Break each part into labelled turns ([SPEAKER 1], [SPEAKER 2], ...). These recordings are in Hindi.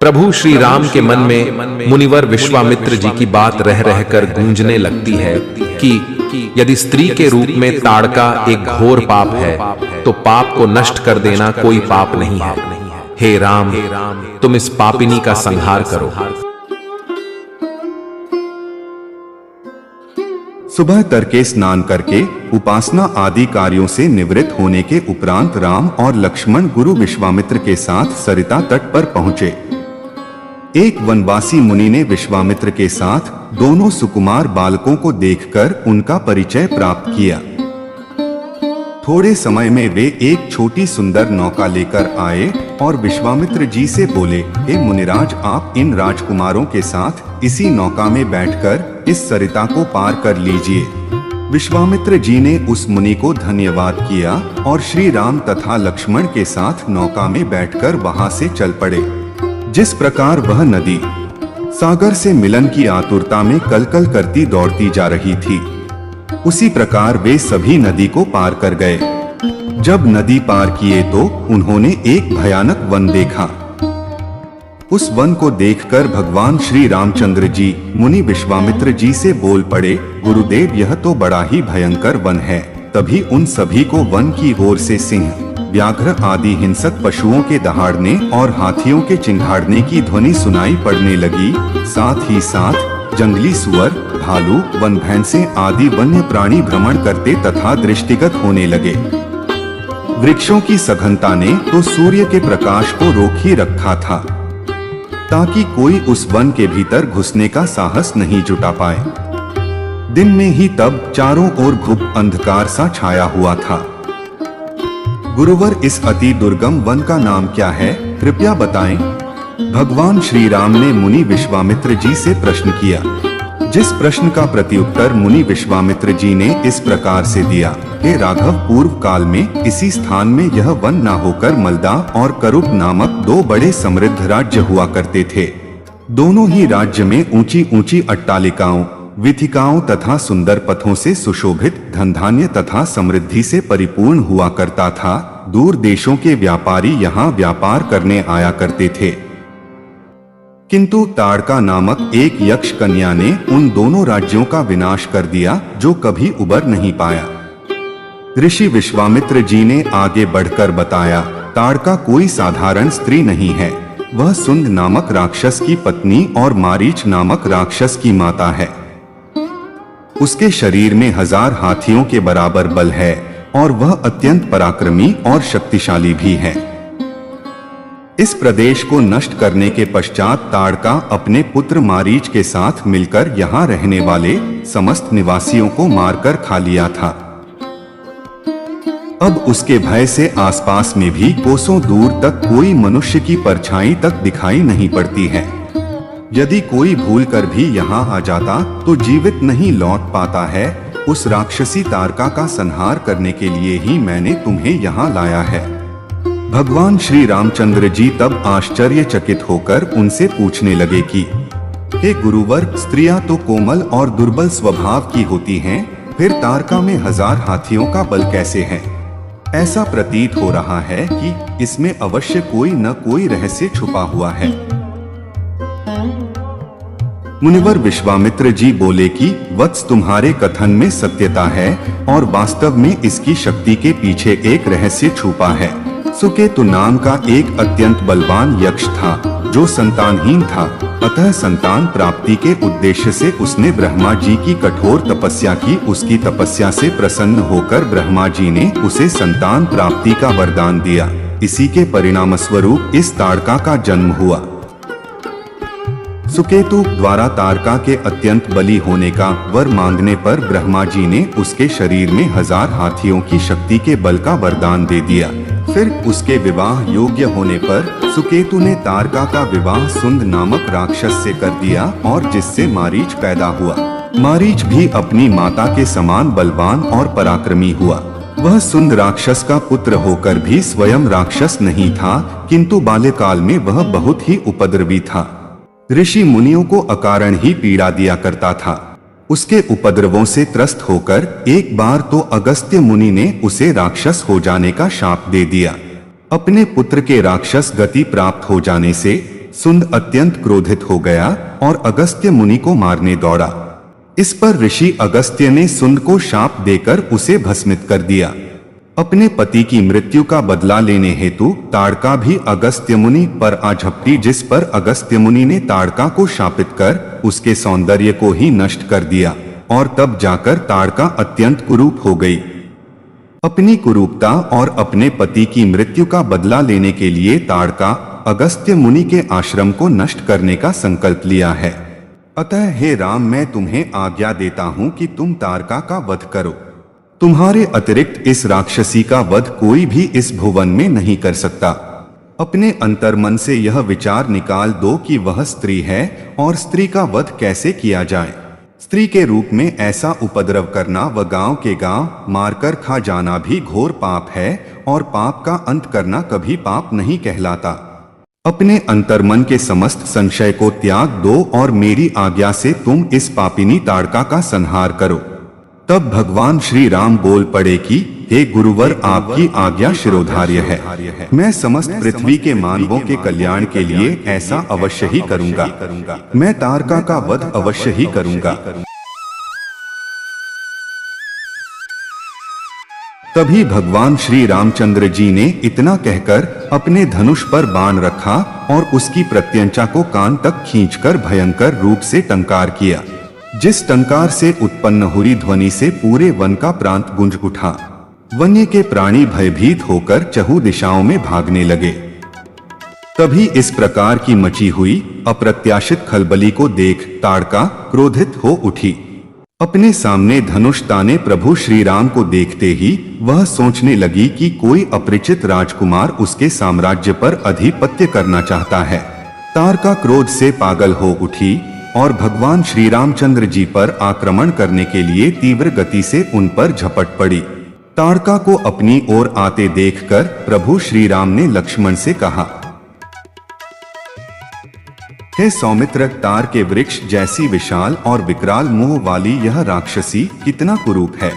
[SPEAKER 1] प्रभु श्री राम के मन में मुनिवर विश्वामित्र जी की बात रह रहकर गूंजने लगती है कि यदि स्त्री के रूप में ताड़का एक घोर पाप है तो पाप को नष्ट कर देना कोई पाप नहीं है। हे राम, तुम इस पापिनी का संहार करो।
[SPEAKER 2] सुबह तड़के स्नान करके उपासना आदि कार्यों से निवृत्त होने के उपरांत राम और लक्ष्मण गुरु विश्वामित्र के साथ सरिता तट पर पहुंचे। एक वनवासी मुनि ने विश्वामित्र के साथ दोनों सुकुमार बालकों को देखकर उनका परिचय प्राप्त किया। थोड़े समय में वे एक छोटी सुंदर नौका लेकर आए और विश्वामित्र जी से बोले, हे मुनिराज, आप इन राजकुमारों के साथ इसी नौका में बैठकर इस सरिता को पार कर लीजिए। विश्वामित्र जी ने उस मुनि को धन्यवाद किया और श्री राम तथा लक्ष्मण के साथ नौका में बैठकर वहां से चल पड़े। जिस प्रकार वह नदी सागर से मिलन की आतुरता में कलकल करती दौड़ती जा रही थी, उसी प्रकार वे सभी नदी को पार कर गए। जब नदी पार किए तो उन्होंने एक भयानक वन देखा। उस वन को देखकर भगवान श्री रामचंद्र जी मुनि विश्वामित्र जी से बोल पड़े, गुरुदेव, यह तो बड़ा ही भयंकर वन है। तभी उन सभी को वन की ओर से सिंह, व्याघ्र आदि हिंसक पशुओं के दहाड़ने और हाथियों के चिंघाड़ने की ध्वनि सुनाई पड़ने लगी। साथ ही साथ जंगली सुअर, भालू, वन भैंसे आदि वन्य प्राणी भ्रमण करते तथा दृष्टिगत होने लगे। वृक्षों की सघनता ने तो सूर्य के प्रकाश को रोक ही रखा था, ताकि कोई उस वन के भीतर घुसने का साहस नहीं जुटा पाए। दिन में ही तब चारों ओर घुप अंधकार सा छाया हुआ था। गुरुवर, इस अति दुर्गम वन का नाम क्या है, कृपया बताएं। भगवान श्री राम ने मुनि विश्वामित्र जी से प्रश्न किया। जिस प्रश्न का प्रत्युत्तर मुनि विश्वामित्र जी ने इस प्रकार से दिया, हे राघव, पूर्व काल में इसी स्थान में यह वन ना होकर मलदा और करुप नामक दो बड़े समृद्ध राज्य हुआ करते थे। दोनों ही राज्य में ऊंची ऊंची अट्टालिकाओं, वीथिकाओं तथा सुंदर पथों से सुशोभित, धन धान्य तथा समृद्धि से परिपूर्ण हुआ करता था। दूर देशों के व्यापारी यहाँ व्यापार करने आया करते थे। किंतु ताड़का नामक एक यक्ष कन्या ने उन दोनों राज्यों का विनाश कर दिया, जो कभी उबर नहीं पाया। ऋषि विश्वामित्र जी ने आगे बढ़कर बताया, ताड़का कोई साधारण स्त्री नहीं है। वह सुंद नामक राक्षस की पत्नी और मारीच नामक राक्षस की माता है। उसके शरीर में 1000 हाथियों के बराबर बल है और वह अत्यंत पराक्रमी और शक्तिशाली भी है। इस प्रदेश को नष्ट करने के पश्चात ताड़का अपने पुत्र मारीच के साथ मिलकर यहाँ रहने वाले समस्त निवासियों को मारकर खा लिया था। अब उसके भय से आसपास में भी कोसों दूर तक कोई मनुष्य की परछाई तक दिखाई नहीं पड़ती है। यदि कोई भूल कर भी यहाँ आ जाता तो जीवित नहीं लौट पाता है। उस राक्षसी ताड़का का संहार करने के लिए ही मैंने तुम्हें यहाँ लाया है। भगवान श्री रामचंद्र जी तब आश्चर्यचकित होकर उनसे पूछने लगे कि हे गुरुवर, स्त्रियां तो कोमल और दुर्बल स्वभाव की होती हैं, फिर ताड़का में 1000 हाथियों का बल कैसे है? ऐसा प्रतीत हो रहा है कि इसमें अवश्य कोई न कोई रहस्य छुपा हुआ है। मुनिवर विश्वामित्र जी बोले कि वत्स, तुम्हारे कथन में सत्यता है और वास्तव में इसकी शक्ति के पीछे एक रहस्य छुपा है। सुकेतु नाम का एक अत्यंत बलवान यक्ष था, जो संतानहीन था। अतः संतान प्राप्ति के उद्देश्य से उसने ब्रह्मा जी की कठोर तपस्या की। उसकी तपस्या से प्रसन्न होकर ब्रह्मा जी ने उसे संतान प्राप्ति का वरदान दिया। इसी के परिणाम स्वरूप इस ताड़का का जन्म हुआ। सुकेतु द्वारा ताड़का के अत्यंत बली होने का वर मांगने पर ब्रह्मा जी ने उसके शरीर में 1000 हाथियों की शक्ति के बल का वरदान दे दिया। फिर उसके विवाह योग्य होने पर सुकेतु ने ताड़का का विवाह सुंद नामक राक्षस से कर दिया और जिससे मारीच पैदा हुआ। मारीच भी अपनी माता के समान बलवान और पराक्रमी हुआ। वह सुंद राक्षस का पुत्र होकर भी स्वयं राक्षस नहीं था, किंतु बाल्यकाल में वह बहुत ही उपद्रवी था। ऋषि मुनियों को अकारण ही पीड़ा दिया करता था। उसके उपद्रवों से त्रस्त होकर एक बार तो अगस्त्य मुनि ने उसे राक्षस हो जाने का शाप दे दिया। अपने पुत्र के राक्षस गति प्राप्त हो जाने से सुंद अत्यंत क्रोधित हो गया और अगस्त्य मुनि को मारने दौड़ा। इस पर ऋषि अगस्त्य ने सुंद को शाप देकर उसे भस्मित कर दिया। अपने पति की मृत्यु का बदला लेने हेतु ताड़का भी अगस्त्य मुनि पर आ झपटी, जिस पर अगस्त्य मुनि ने ताड़का को शापित कर उसके सौंदर्य को ही नष्ट कर दिया और तब जाकर ताड़का अत्यंत कुरूप हो गई। अपनी कुरूपता और अपने पति की मृत्यु का बदला लेने के लिए ताड़का अगस्त्य मुनि के आश्रम को नष्ट करने का संकल्प लिया है। अतः हे राम, मैं तुम्हें आज्ञा देता हूं कि तुम ताड़का का वध करो। तुम्हारे अतिरिक्त इस राक्षसी का वध कोई भी इस भुवन में नहीं कर सकता। अपने अंतर्मन से यह विचार निकाल दो कि वह स्त्री है और स्त्री का वध कैसे किया जाए। स्त्री के रूप में ऐसा उपद्रव करना व गांव के गांव मारकर खा जाना भी घोर पाप है और पाप का अंत करना कभी पाप नहीं कहलाता। अपने अंतर्मन के समस्त संशय को त्याग दो और मेरी आज्ञा से तुम इस पापिनी ताड़का का संहार करो। तब भगवान श्री राम बोल पड़े कि हे गुरुवर, आपकी आज्ञा शिरोधार्य है। मैं समस्त पृथ्वी के मानवों के कल्याण के लिए ऐसा अवश्य ही करूंगा। मैं ताड़का का वध अवश्य ही करूंगा। तभी भगवान श्री रामचंद्र जी ने इतना कहकर अपने धनुष पर बाण रखा और उसकी प्रत्यंचा को कान तक खींचकर भयंकर रूप से टंकार किया, जिस टंकार से उत्पन्न हुई ध्वनि से पूरे वन का प्रांत गूंज उठा। वन्य के प्राणी भयभीत होकर चहु दिशाओं में भागने लगे। तभी इस प्रकार की मची हुई अप्रत्याशित खलबली को देख ताड़का क्रोधित हो उठी। अपने सामने धनुष ताने प्रभु श्री राम को देखते ही वह सोचने लगी कि कोई अपरिचित राजकुमार उसके साम्राज्य पर अधिपत्य करना चाहता है। ताड़का क्रोध से पागल हो उठी और भगवान श्री रामचंद्र जी पर आक्रमण करने के लिए तीव्र गति से उन पर झपट पड़ी। ताड़का को अपनी ओर आते देखकर प्रभु श्री राम ने लक्ष्मण से कहा, हे सौमित्र, तार के वृक्ष जैसी विशाल और विकराल मुंह वाली यह राक्षसी कितना कुरूप है।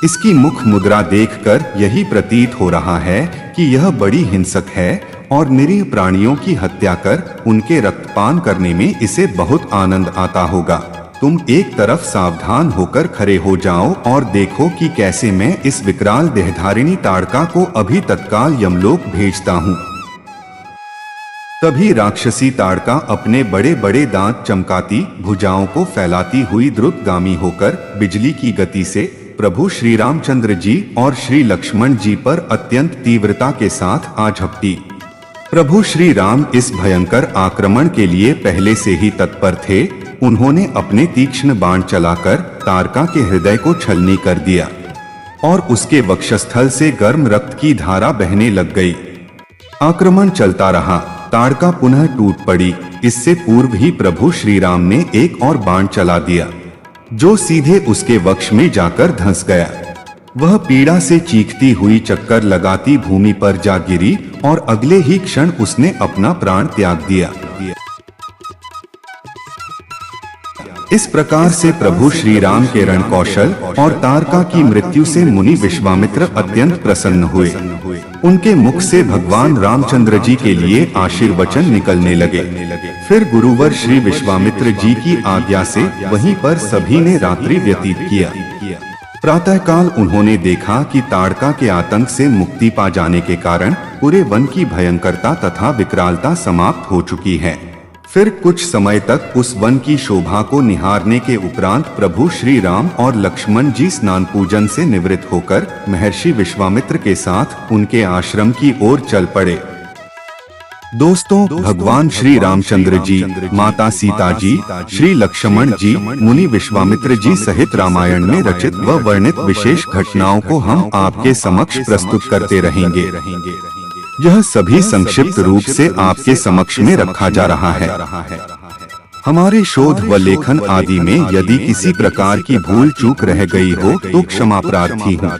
[SPEAKER 2] इसकी मुख मुद्रा देखकर यही प्रतीत हो रहा है कि यह बड़ी हिंसक है और निरीह प्राणियों की हत्या कर उनके रक्तपान करने में इसे बहुत आनंद आता होगा। तुम एक तरफ सावधान होकर खड़े हो जाओ और देखो कि कैसे मैं इस विकराल देहधारिणी ताड़का को अभी तत्काल यमलोक भेजता हूँ। तभी राक्षसी ताड़का अपने बड़े बड़े दांत चमकाती, भुजाओं को फैलाती हुई द्रुतगामी होकर बिजली की गति से प्रभु श्री रामचंद्र जी और श्री लक्ष्मण जी पर अत्यंत तीव्रता के साथ आ झपटी। प्रभु श्री राम इस भयंकर आक्रमण के लिए पहले से ही तत्पर थे। उन्होंने अपने तीक्ष्ण बाण चलाकर ताड़का के हृदय को छलनी कर दिया और उसके वक्षस्थल से गर्म रक्त की धारा बहने लग गई। आक्रमण चलता रहा। ताड़का पुनः टूट पड़ी। इससे पूर्व ही प्रभु श्री राम ने एक और बाण चला दिया, जो सीधे उसके वक्ष में जाकर धंस गया। वह पीड़ा से चीखती हुई चक्कर लगाती भूमि पर जा गिरी और अगले ही क्षण उसने अपना प्राण त्याग दिया। इस प्रकार से प्रभु श्री राम के रण कौशल और ताड़का की मृत्यु से मुनि विश्वामित्र अत्यंत प्रसन्न हुए। उनके मुख से भगवान रामचंद्र जी के लिए आशीर्वचन निकलने लगे। फिर गुरुवर श्री विश्वामित्र जी की आज्ञा से वहीं पर सभी ने रात्रि व्यतीत किया। प्रातःकाल उन्होंने देखा कि ताड़का के आतंक से मुक्ति पा जाने के कारण पूरे वन की भयंकरता तथा विकरालता समाप्त हो चुकी है। फिर कुछ समय तक उस वन की शोभा को निहारने के उपरांत प्रभु श्री राम और लक्ष्मण जी स्नान पूजन से निवृत्त होकर महर्षि विश्वामित्र के साथ उनके आश्रम की ओर चल पड़े। दोस्तों, भगवान श्री रामचंद्र जी, माता सीता जी, श्री लक्ष्मण जी, मुनि विश्वामित्र जी सहित रामायण में रचित व वर्णित विशेष घटनाओं को हम आपके समक्ष प्रस्तुत करते रहेंगे। यह सभी संक्षिप्त रूप से आपके समक्ष में रखा जा रहा है। हमारे शोध व लेखन आदि में यदि किसी प्रकार की भूल चूक रह गई हो तो क्षमा प्रार्थी हूँ।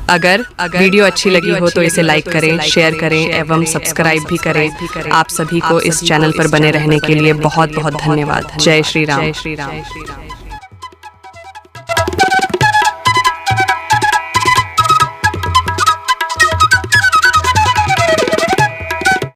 [SPEAKER 3] अगर वीडियो अच्छी लगी हो तो इसे लाइक करें, शेयर करें एवं सब्सक्राइब भी करें। आप सभी को इस चैनल पर बने रहने के लिए बहुत बहुत धन्यवाद। जय श्री राम।